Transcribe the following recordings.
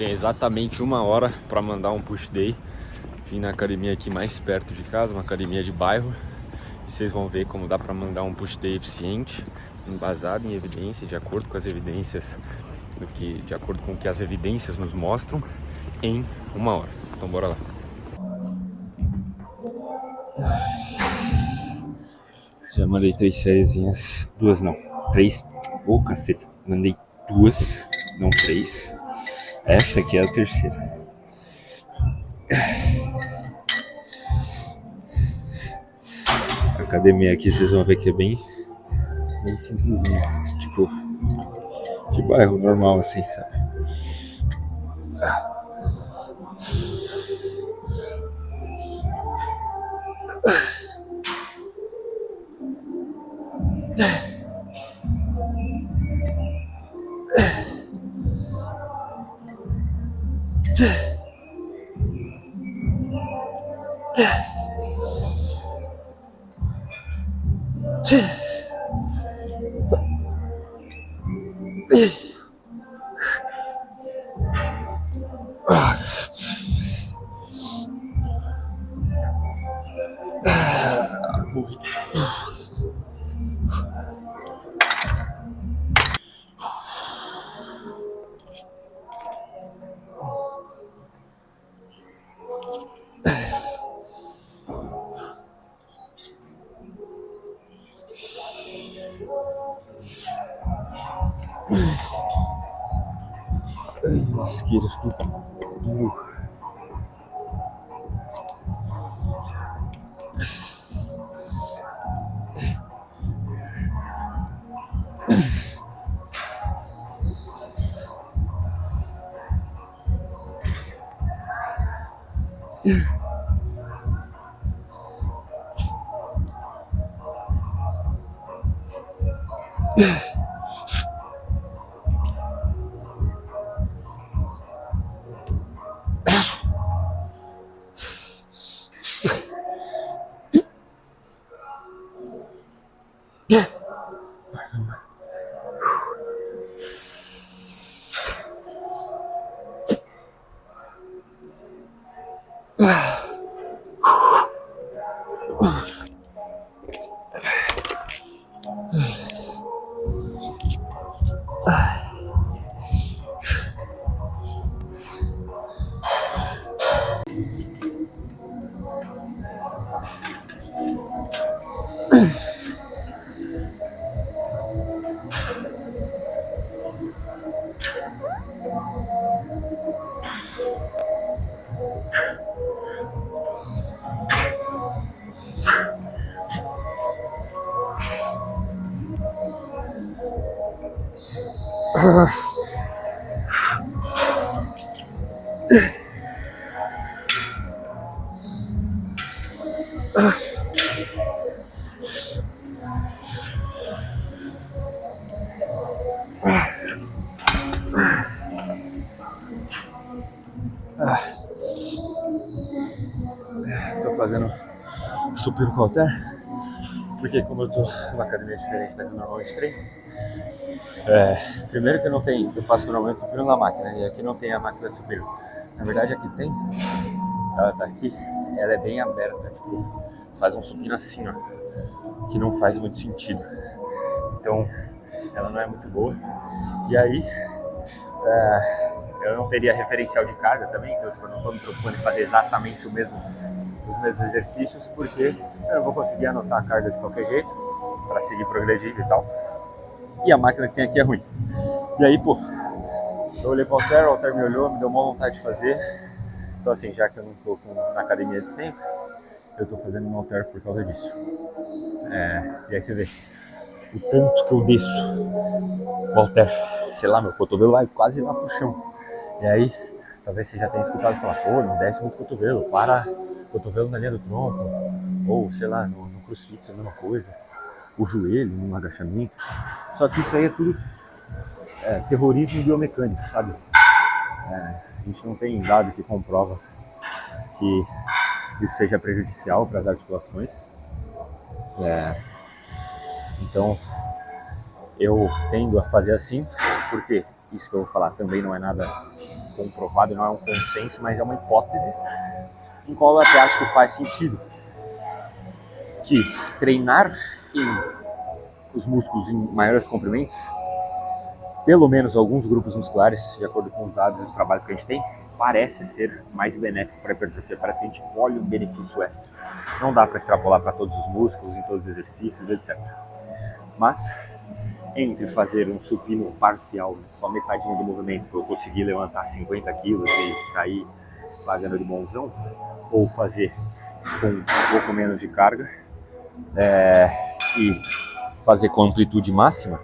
Tem exatamente 1 hora para mandar um push day. Vim na academia aqui mais perto de casa, uma academia de bairro. E vocês vão ver como dá para mandar um push day eficiente, embasado em evidência, de acordo com as evidências, de acordo com o que as evidências nos mostram, em 1 hora. Então bora lá. Já mandei 3 sériezinhas, 2 não, 3. Ô caceta, mandei 2, não 3. Essa aqui é a terceira. A academia aqui vocês vão ver que é bem simplesinha, tipo de bairro normal assim, sabe? Mosqueira, fiquei duro. Tô fazendo supino com halter, porque como eu tô numa academia diferente da que eu normalmente treino, primeiro que não tem, eu faço normalmente supino na máquina, e aqui não tem a máquina de supino. Na verdade aqui tem, ela tá aqui, ela é bem aberta, tipo, faz um supino assim, ó, que não faz muito sentido. Então, ela não é muito boa. E aí, eu não teria referencial de carga também, então tipo, eu não estou me preocupando em fazer exatamente os mesmos exercícios, porque eu não vou conseguir anotar a carga de qualquer jeito, para seguir progredindo e tal. E a máquina que tem aqui é ruim. E aí, pô, eu olhei para o halter me olhou, me deu uma vontade de fazer. Então assim, já que eu não estou na academia de sempre, eu estou fazendo um halter por causa disso. E aí você vê o tanto que eu desço o halter, sei lá, meu cotovelo vai quase lá pro chão. E aí, talvez você já tenha escutado falar, pô, não desce muito o cotovelo, para o cotovelo na linha do tronco, ou sei lá, no crucifixo, a mesma coisa, o joelho, no agachamento. Só que isso aí é tudo terrorismo biomecânico, sabe? A gente não tem dado que comprova que isso seja prejudicial para as articulações. Então, eu tendo a fazer assim, porque isso que eu vou falar também não é nada comprovado, não é um consenso, mas é uma hipótese em qual eu até acho que faz sentido que treinar os músculos em maiores comprimentos, pelo menos alguns grupos musculares, de acordo com os dados e os trabalhos que a gente tem, parece ser mais benéfico para a hipertrofia, parece que a gente colhe um benefício extra. Não dá para extrapolar para todos os músculos, em todos os exercícios, etc. Mas, entre fazer um supino parcial, só metadinha do movimento, para eu conseguir levantar 50 quilos e sair pagando de bonzão, ou fazer com um pouco menos de carga, e fazer com amplitude máxima,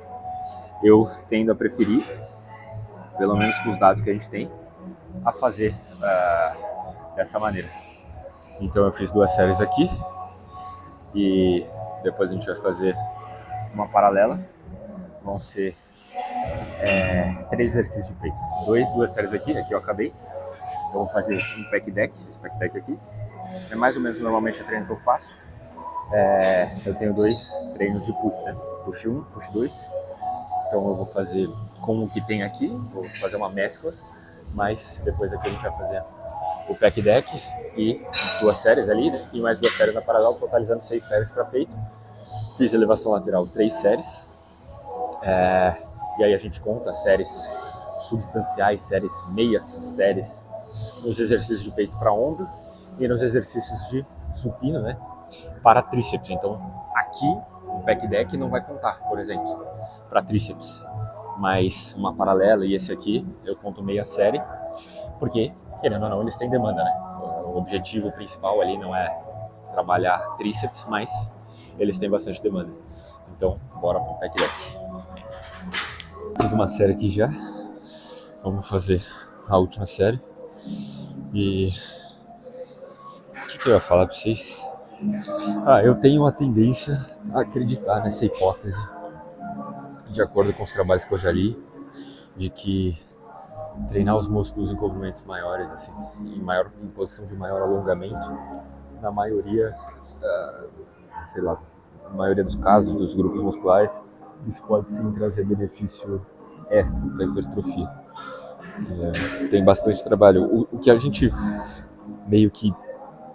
eu tendo a preferir, pelo menos com os dados que a gente tem, a fazer dessa maneira. Então eu fiz 2 séries aqui e depois a gente vai fazer uma paralela. Vão ser 3 exercícios de peito. 2 séries aqui eu acabei. Eu vou fazer um pack deck, esse pack deck aqui. É mais ou menos normalmente o treino que eu faço. Eu tenho 2 treinos de push, né? Push 1, push 2. Então eu vou fazer com o que tem aqui, vou fazer uma mescla, mas depois aqui a gente vai fazer o pack deck e 2 séries ali, né? E mais 2 séries na paralela, totalizando 6 séries para peito. Fiz elevação lateral 3 séries. E aí a gente conta séries substanciais, séries meias, séries nos exercícios de peito para ombro e nos exercícios de supino, né, para tríceps. Então aqui o pack deck não vai contar, por exemplo, para tríceps, mas uma paralela e esse aqui eu conto meia série, porque querendo ou não eles têm demanda, né? O objetivo principal ali não é trabalhar tríceps, mas eles têm bastante demanda. Então bora para o pack deck. Fiz uma série aqui já, vamos fazer a última série. E o que eu ia falar para vocês? Eu tenho uma tendência a acreditar nessa hipótese, de acordo com os trabalhos que eu já li, de que treinar os músculos em comprimentos maiores, assim, em posição de maior alongamento, na maioria, na maioria dos casos dos grupos musculares, isso pode sim trazer benefício extra para a hipertrofia. Tem bastante trabalho. O que a gente meio que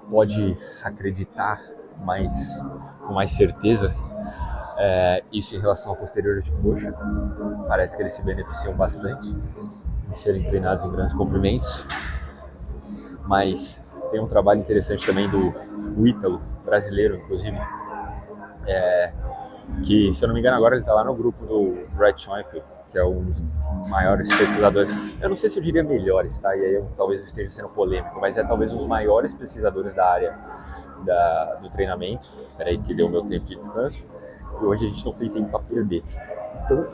pode acreditar com mais certeza isso em relação ao posterior de coxa. Parece que eles se beneficiam bastante de serem treinados em grandes comprimentos. Mas tem um trabalho interessante também do Ítalo, brasileiro inclusive, que, se eu não me engano, agora ele está lá no grupo do Brad Schoenfeld, que é um dos maiores pesquisadores, eu não sei se eu diria melhores, tá? E aí talvez eu esteja sendo polêmico, mas é talvez um dos maiores pesquisadores da área do treinamento. Peraí que deu o meu tempo de descanso, e hoje a gente não tem tempo para perder. Então...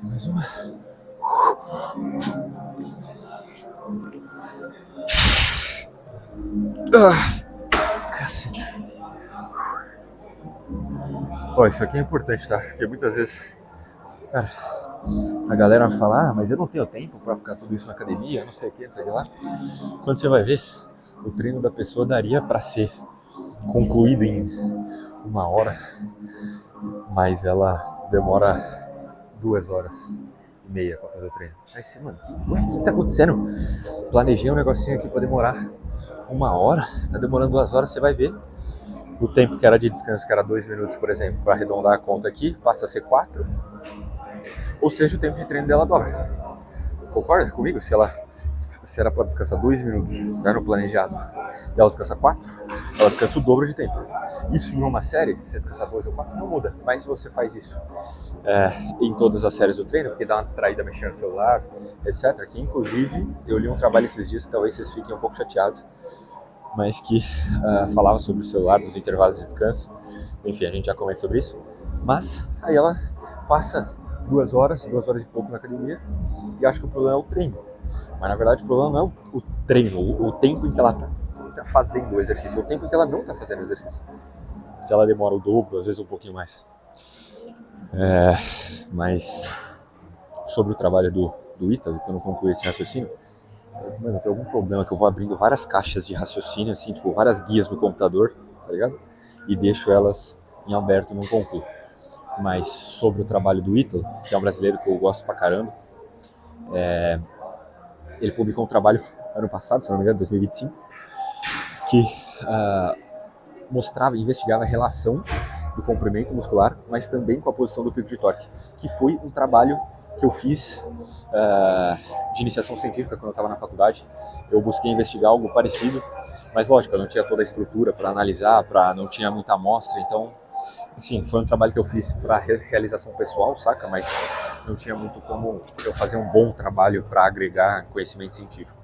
Mais uma. Cacete. Isso aqui é importante, tá? Porque muitas vezes, cara, a galera fala, mas eu não tenho tempo pra ficar tudo isso na academia, não sei o que, não sei o que lá. Quando você vai ver, o treino da pessoa daria pra ser concluído em 1 hora, mas ela demora 2h30 pra fazer o treino. Aí você, mano, o que tá acontecendo? Planejei um negocinho aqui pra demorar 1 hora, tá demorando 2 horas, você vai ver. O tempo que era de descanso, que era 2 minutos, por exemplo, para arredondar a conta aqui, passa a ser 4. Ou seja, o tempo de treino dela dobra. Concorda comigo? Se ela pode descansar 2 minutos, já no planejado, e ela descansa 4, ela descansa o dobro de tempo. Isso em uma série, você descansar 2 ou 4, não muda. Mas se você faz isso em todas as séries do treino, porque dá uma distraída mexendo no celular, etc. Que inclusive, eu li um trabalho esses dias que talvez vocês fiquem um pouco chateados, mas que falava sobre o celular, dos intervalos de descanso. Enfim, a gente já comenta sobre isso. Mas aí ela passa 2 horas e pouco na academia e acha que o problema é o treino. Mas na verdade o problema não é o treino, o tempo em que ela está fazendo o exercício, é o tempo em que ela não está fazendo o exercício. se ela demora o dobro, às vezes um pouquinho mais. Mas sobre o trabalho do Ítalo, que eu não concluí esse raciocínio, mano, tem algum problema que eu vou abrindo várias caixas de raciocínio, assim, tipo, várias guias no computador, tá ligado? E deixo elas em aberto e não concluo. Mas sobre o trabalho do Ítalo, que é um brasileiro que eu gosto pra caramba, ele publicou um trabalho ano passado, se não me engano, 2025, que mostrava e investigava a relação do comprimento muscular, mas também com a posição do pico de torque, que foi um trabalho que eu fiz de iniciação científica quando eu estava na faculdade. Eu busquei investigar algo parecido, mas lógico, eu não tinha toda a estrutura para analisar, não tinha muita amostra, então, assim, foi um trabalho que eu fiz para realização pessoal, saca? Mas não tinha muito como eu fazer um bom trabalho para agregar conhecimento científico.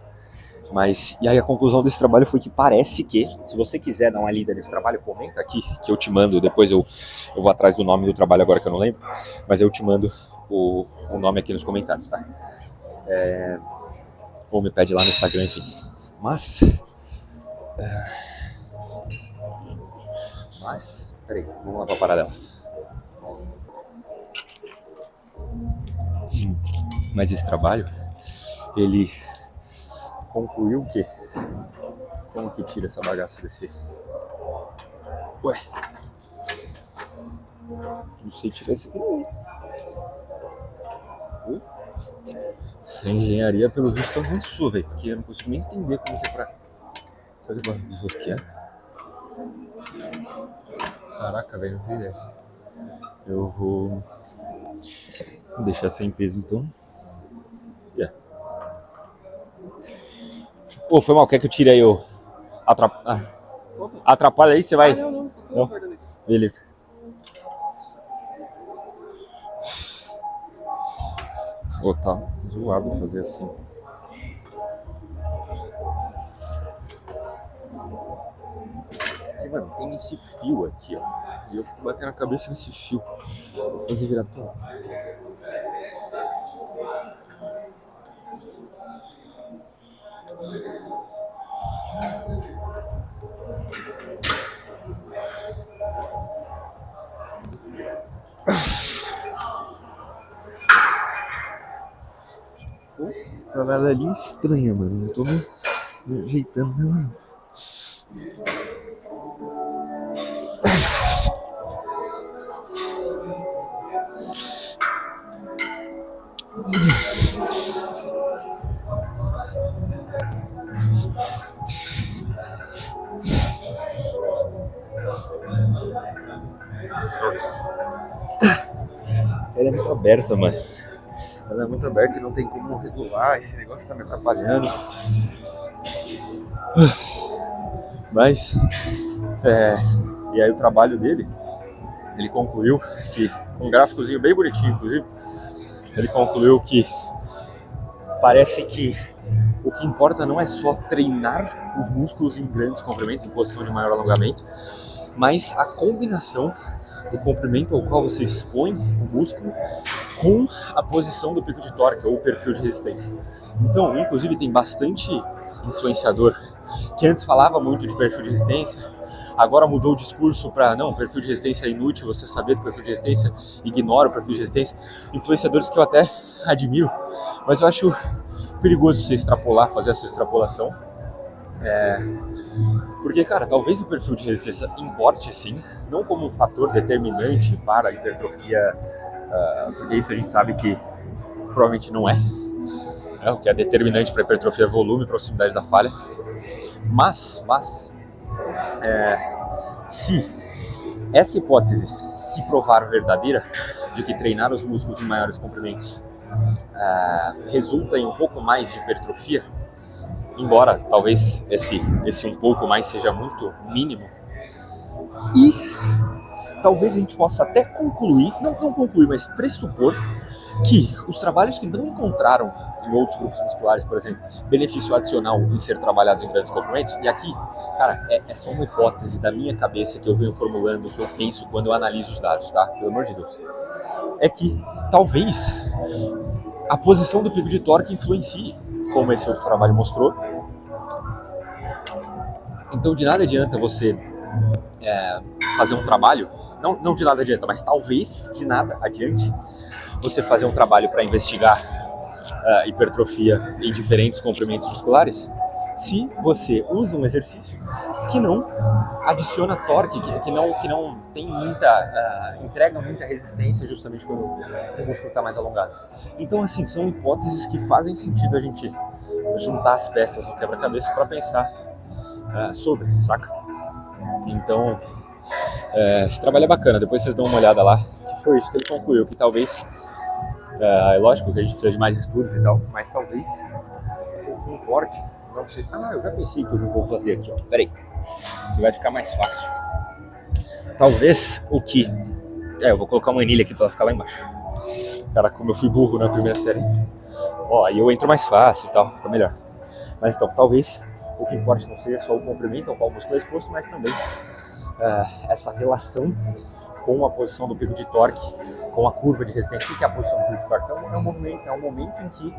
E aí a conclusão desse trabalho foi que parece que, se você quiser dar uma lida nesse trabalho, comenta aqui, que eu te mando, depois eu vou atrás do nome do trabalho agora que eu não lembro, mas eu te mando o nome aqui nos comentários, tá? Ou me pede lá no Instagram, enfim. Peraí, vamos lá pra paradela. Mas esse trabalho, ele concluiu o quê? Como que tira essa bagaça desse... Ué? Não sei tirar esse aqui não. A engenharia, pelo visto, avançou, velho. Porque eu não consigo nem entender como que é pra desrosquear. Caraca, velho, não tem ideia. Eu vou deixar sem peso, então. Pô, foi mal, quer que eu tire aí o... Atrapalha aí, você vai... Não, só tô guardando aqui. Beleza. Pô, tá zoado fazer assim. Aqui, mano, tem esse fio aqui, ó. E eu fico batendo a cabeça nesse fio. Vou fazer virar pra lá. Uma galinha estranha, mano. Não tô me ajeitando, não. Ela é muito aberta, mano. Ela é muito aberta e não tem como regular. Esse negócio tá me atrapalhando. Mas, e aí o trabalho dele, ele concluiu que, um gráficozinho bem bonitinho, inclusive, ele concluiu que parece que o que importa não é só treinar os músculos em grandes comprimentos, em posição de maior alongamento, mas a combinação do comprimento ao qual você expõe o músculo com a posição do pico de torque ou o perfil de resistência. Então, inclusive, tem bastante influenciador que antes falava muito de perfil de resistência, agora mudou o discurso para não, perfil de resistência é inútil, você saber do perfil de resistência, ignora o perfil de resistência. Influenciadores que eu até admiro, mas eu acho perigoso você extrapolar, fazer essa extrapolação. Porque, cara, talvez o perfil de resistência importe sim, não como um fator determinante para a hipertrofia, porque isso a gente sabe que provavelmente não é. O que é determinante para a hipertrofia é volume e proximidade da falha. Mas se essa hipótese se provar verdadeira, de que treinar os músculos em maiores comprimentos resulta em um pouco mais de hipertrofia, embora talvez esse um pouco mais seja muito mínimo, e talvez a gente possa até concluir, não concluir, mas pressupor que os trabalhos que não encontraram em outros grupos musculares, por exemplo, benefício adicional em ser trabalhados em grandes comprimentos, e aqui, cara, é só uma hipótese da minha cabeça que eu venho formulando, que eu penso quando eu analiso os dados, tá? Pelo amor de Deus. É que talvez a posição do pico de torque influencie, como esse outro trabalho mostrou. Então de nada adianta você fazer um trabalho, não de nada adianta, mas talvez de nada adiante, você fazer um trabalho para investigar hipertrofia em diferentes comprimentos musculares, se você usa um exercício que não adiciona torque, que não tem entrega muita resistência justamente quando o músculo está mais alongado. Então, assim, são hipóteses que fazem sentido a gente juntar as peças no quebra-cabeça para pensar sobre, saca? Então, esse trabalho é bacana, depois vocês dão uma olhada lá, que foi isso que ele concluiu, que talvez, é lógico que a gente precisa de mais estudos e tal, mas talvez o que importe não sei. Eu já pensei que eu vou fazer aqui, ó. Peraí, que vai ficar mais fácil. Talvez o que... eu vou colocar uma anilha aqui pra ela ficar lá embaixo. Cara, como eu fui burro na primeira série, aí eu entro mais fácil e tal, fica melhor. Mas então, talvez o que importe não seja só o comprimento ao qual o músculo é exposto, mas também essa relação com a posição do pico de torque, com a curva de resistência. O que é a posição do pico de torque? É um momento em que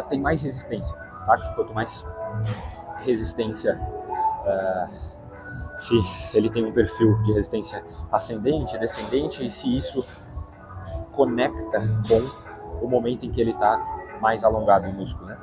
tem mais resistência, sabe? Quanto mais resistência, se ele tem um perfil de resistência ascendente, descendente, e se isso conecta com o momento em que ele está mais alongado o músculo, né?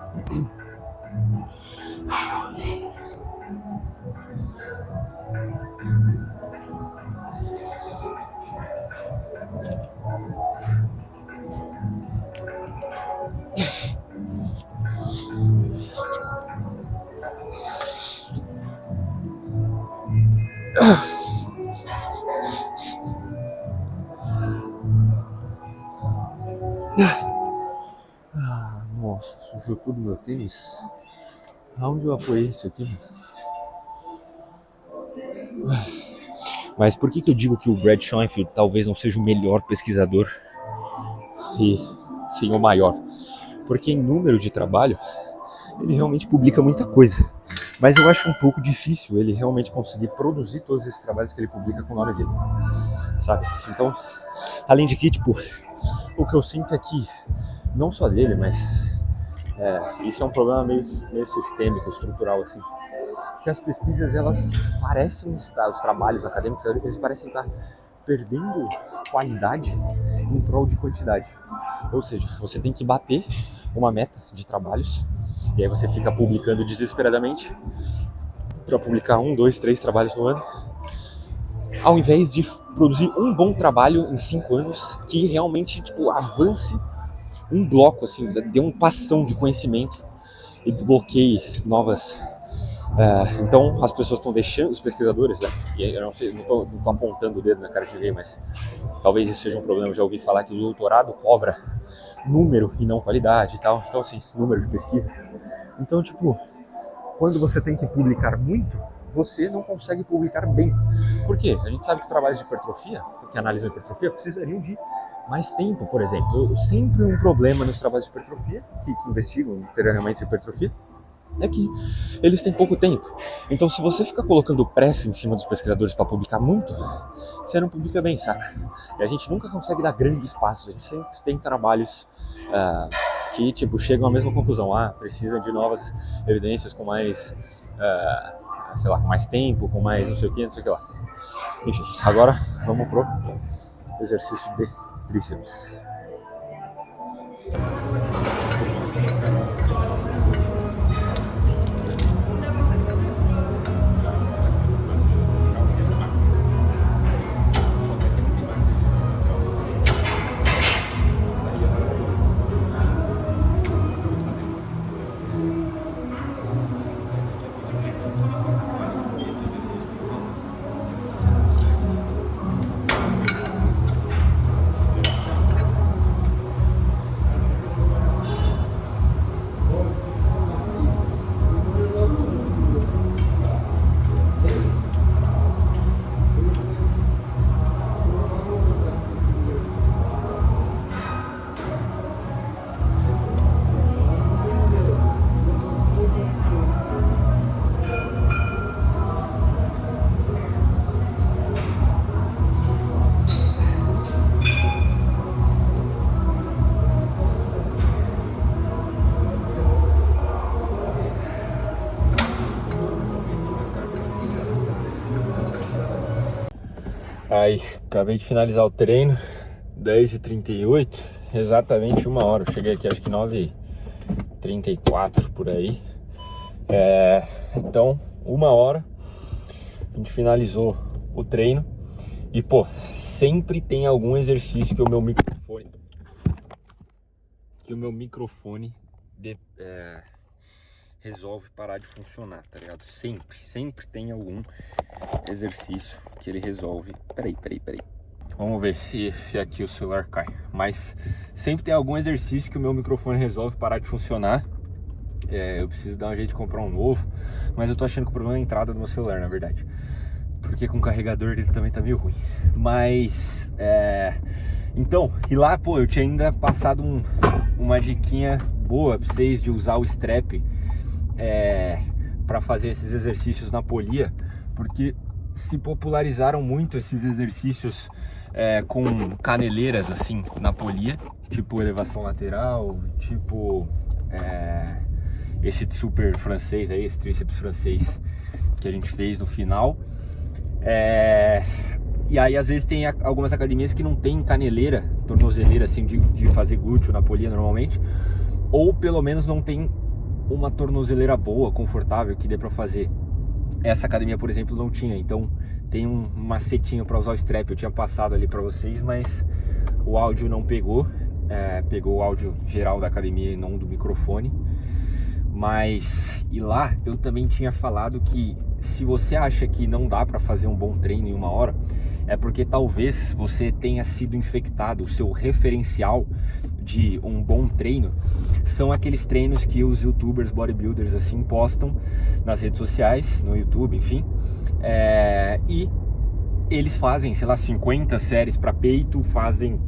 Nossa, sujou tudo meu tênis. Aonde eu apoiei isso aqui? Mas por que eu digo que o Brad Schoenfeld talvez não seja o melhor pesquisador e sim o maior? Porque em número de trabalho, ele realmente publica muita coisa. Mas eu acho um pouco difícil ele realmente conseguir produzir todos esses trabalhos que ele publica com o nome dele, sabe? Então, além de que, tipo, o que eu sinto é que, não só dele, mas isso é um problema meio sistêmico, estrutural, assim, que as pesquisas, elas parecem estar, os trabalhos acadêmicos, eles parecem estar perdendo qualidade em prol de quantidade. Ou seja, você tem que bater uma meta de trabalhos, e aí você fica publicando desesperadamente para publicar 1, 2, 3 trabalhos no ano, ao invés de produzir um bom trabalho em 5 anos que realmente, tipo, avance um bloco, assim, dê um passão de conhecimento e desbloqueie novas. Então as pessoas estão deixando, os pesquisadores, né? E eu não sei, não tô apontando o dedo na cara de ninguém, mas talvez isso seja um problema. Eu já ouvi falar que o doutorado cobra número e não qualidade e tal. Então, assim, número de pesquisas. Então, tipo, quando você tem que publicar muito, você não consegue publicar bem. Por quê? A gente sabe que trabalhos de hipertrofia, que analisam hipertrofia, precisariam de mais tempo, por exemplo. Sempre um problema nos trabalhos de hipertrofia, que investigam treinamento de hipertrofia, é que eles têm pouco tempo. Então, se você ficar colocando pressa em cima dos pesquisadores para publicar muito, você não publica bem, saca? E a gente nunca consegue dar grandes passos. A gente sempre tem trabalhos que, tipo, chegam à mesma conclusão. Precisa de novas evidências com mais, sei lá, com mais tempo, com mais não sei o que lá. Enfim, agora vamos pro exercício de tríceps. Aí, acabei de finalizar o treino, 10h38, exatamente 1 hora. Eu cheguei aqui acho que 9h34 por aí. Então, 1 hora, a gente finalizou o treino. E pô, sempre tem algum exercício que o meu microfone resolve parar de funcionar, tá ligado? Sempre tem algum exercício que ele resolve. Peraí. Vamos ver se aqui o celular cai. Mas sempre tem algum exercício que o meu microfone resolve parar de funcionar. Eu preciso dar um jeito de comprar um novo, mas eu tô achando que o problema é a entrada do meu celular, na verdade. Porque com o carregador dele também tá meio ruim. Mas, então, e lá, pô, eu tinha ainda passado uma diquinha boa pra vocês de usar o strap para fazer esses exercícios na polia, porque se popularizaram muito esses exercícios com caneleiras assim na polia, tipo elevação lateral, tipo esse super francês aí, esse tríceps francês que a gente fez no final. E aí às vezes tem algumas academias que não tem caneleira, tornozeleira assim de fazer glúteo na polia normalmente, ou pelo menos não tem uma tornozeleira boa, confortável, que dê pra fazer. Essa academia, por exemplo, não tinha, então tem um macetinho para usar o strap. Eu tinha passado ali para vocês, mas o áudio não pegou. Pegou o áudio geral da academia e não do microfone. Mas, e lá eu também tinha falado que se você acha que não dá para fazer um bom treino em 1 hora, é porque talvez você tenha sido infectado. O seu referencial de um bom treino são aqueles treinos que os youtubers, bodybuilders assim postam nas redes sociais, no YouTube, enfim, e eles fazem, sei lá, 50 séries para peito, fazem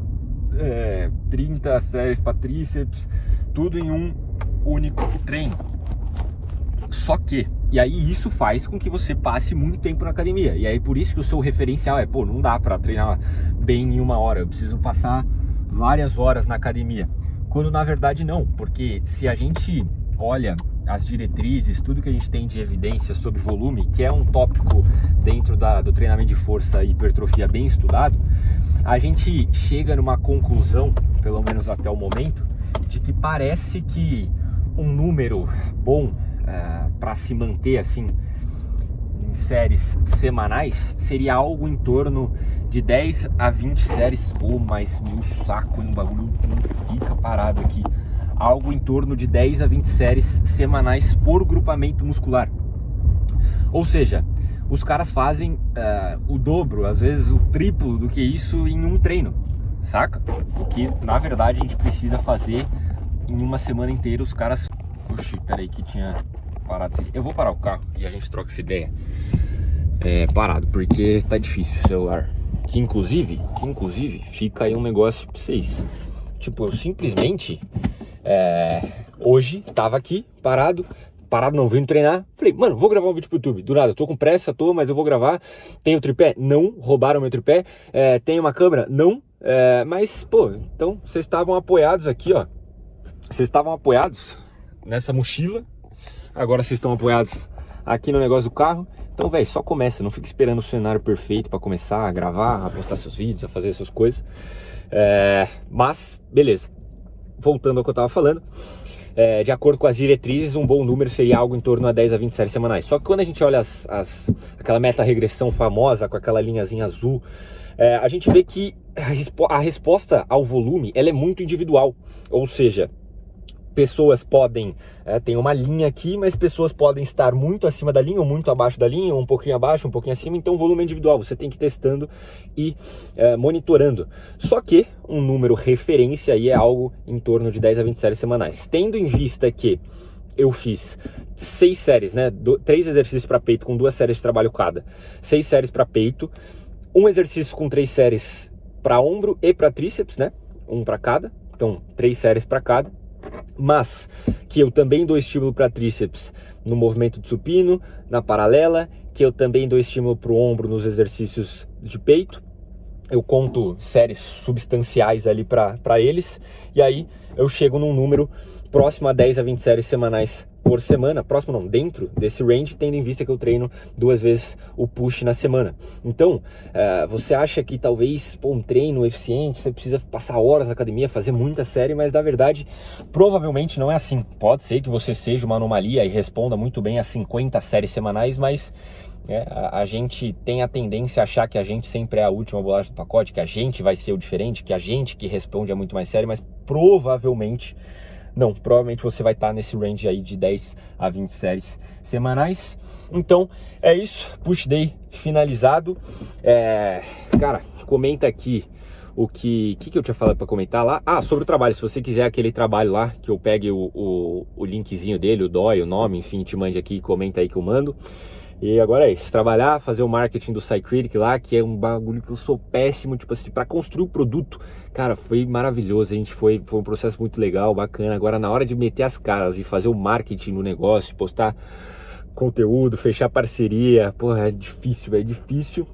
30 séries para tríceps, tudo em um único treino. Só que, e aí isso faz com que você passe muito tempo na academia, e aí por isso que o seu referencial pô, não dá para treinar bem em 1 hora, eu preciso passar várias horas na academia, quando na verdade não, porque se a gente olha as diretrizes, tudo que a gente tem de evidência sobre volume, que é um tópico dentro do treinamento de força e hipertrofia bem estudado, a gente chega numa conclusão, pelo menos até o momento, de que parece que um número bom para se manter assim em séries semanais seria algo em torno de 10 a 20 séries. Mas meu saco, um bagulho não fica parado aqui. Algo em torno de 10 a 20 séries semanais por grupamento muscular. Ou seja, os caras fazem o dobro, às vezes o triplo do que isso em um treino, saca? O que na verdade a gente precisa fazer em uma semana inteira. Os caras... Oxi, peraí que tinha parado. Eu vou parar o carro e a gente troca essa ideia parado, porque tá difícil o celular. Que inclusive fica aí um negócio pra vocês. Tipo, eu simplesmente hoje tava aqui parado não, vindo treinar. Falei, mano, vou gravar um vídeo pro YouTube. Do nada, tô com pressa, mas eu vou gravar. Tem o tripé? Não. Roubaram meu tripé. Tem uma câmera? Não. Mas, pô, então vocês estavam apoiados aqui, ó. Vocês estavam apoiados nessa mochila. Agora vocês estão apoiados aqui no negócio do carro. Então, velho, só começa. Não fica esperando o cenário perfeito pra começar a gravar, a postar seus vídeos, a fazer essas coisas. Mas, beleza. Voltando ao que eu tava falando. De acordo com as diretrizes, um bom número seria algo em torno a 10 a 20 séries semanais. Só que quando a gente olha aquela meta-regressão famosa com aquela linhazinha azul, a gente vê que a resposta ao volume ela é muito individual. Ou seja, pessoas podem, tem uma linha aqui, mas pessoas podem estar muito acima da linha ou muito abaixo da linha, ou um pouquinho abaixo, um pouquinho acima. Então o volume é individual, você tem que ir testando e monitorando. Só que um número referência aí é algo em torno de 10 a 20 séries semanais. Tendo em vista que eu fiz 6 séries, né? 3 exercícios para peito com 2 séries de trabalho cada. 6 séries para peito, um exercício com 3 séries para ombro e para tríceps, né? Um para cada, então 3 séries para cada. Mas que eu também dou estímulo para tríceps no movimento de supino, na paralela, que eu também dou estímulo para o ombro nos exercícios de peito. Eu conto séries substanciais ali para eles, e aí eu chego num número próximo a 10 a 20 séries semanais por semana, próximo não, dentro desse range, tendo em vista que eu treino 2 vezes o push na semana. Então, você acha que talvez, pô, um treino eficiente, você precisa passar horas na academia, fazer muita série, mas na verdade, provavelmente não é assim. Pode ser que você seja uma anomalia e responda muito bem a 50 séries semanais, mas a gente tem a tendência a achar que a gente sempre é a última bolacha do pacote, que a gente vai ser o diferente, que a gente que responde a muito mais série, mas provavelmente não, provavelmente você vai estar nesse range aí de 10 a 20 séries semanais. Então é isso, Push Day finalizado. Cara, comenta aqui o que eu tinha falado para comentar lá. Sobre o trabalho, se você quiser aquele trabalho lá, que eu pegue o linkzinho dele, o DOI, o nome, enfim, te mande aqui, comenta aí que eu mando. E agora é isso, trabalhar, fazer o marketing do Cycritic lá, que é um bagulho que eu sou péssimo, tipo assim, para construir o produto, cara, foi maravilhoso, foi um processo muito legal, bacana. Agora na hora de meter as caras e fazer o marketing no negócio, postar conteúdo, fechar parceria, porra, é difícil, é difícil.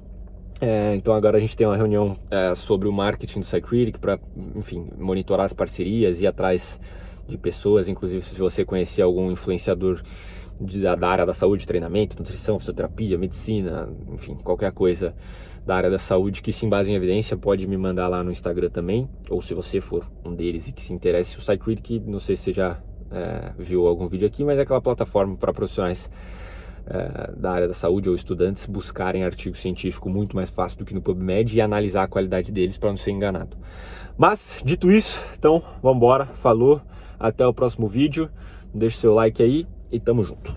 Então agora a gente tem uma reunião sobre o marketing do Cycritic para, enfim, monitorar as parcerias, ir atrás de pessoas, inclusive se você conhecer algum influenciador da área da saúde, treinamento, nutrição, fisioterapia, medicina, enfim, qualquer coisa da área da saúde que se embase em evidência, pode me mandar lá no Instagram também, ou se você for um deles e que se interesse, o Cycritic, não sei se você já viu algum vídeo aqui, mas é aquela plataforma para profissionais da área da saúde ou estudantes buscarem artigo científico muito mais fácil do que no PubMed e analisar a qualidade deles para não ser enganado. Mas, dito isso, então, vamos embora, falou, até o próximo vídeo, deixa seu like aí e tamo junto.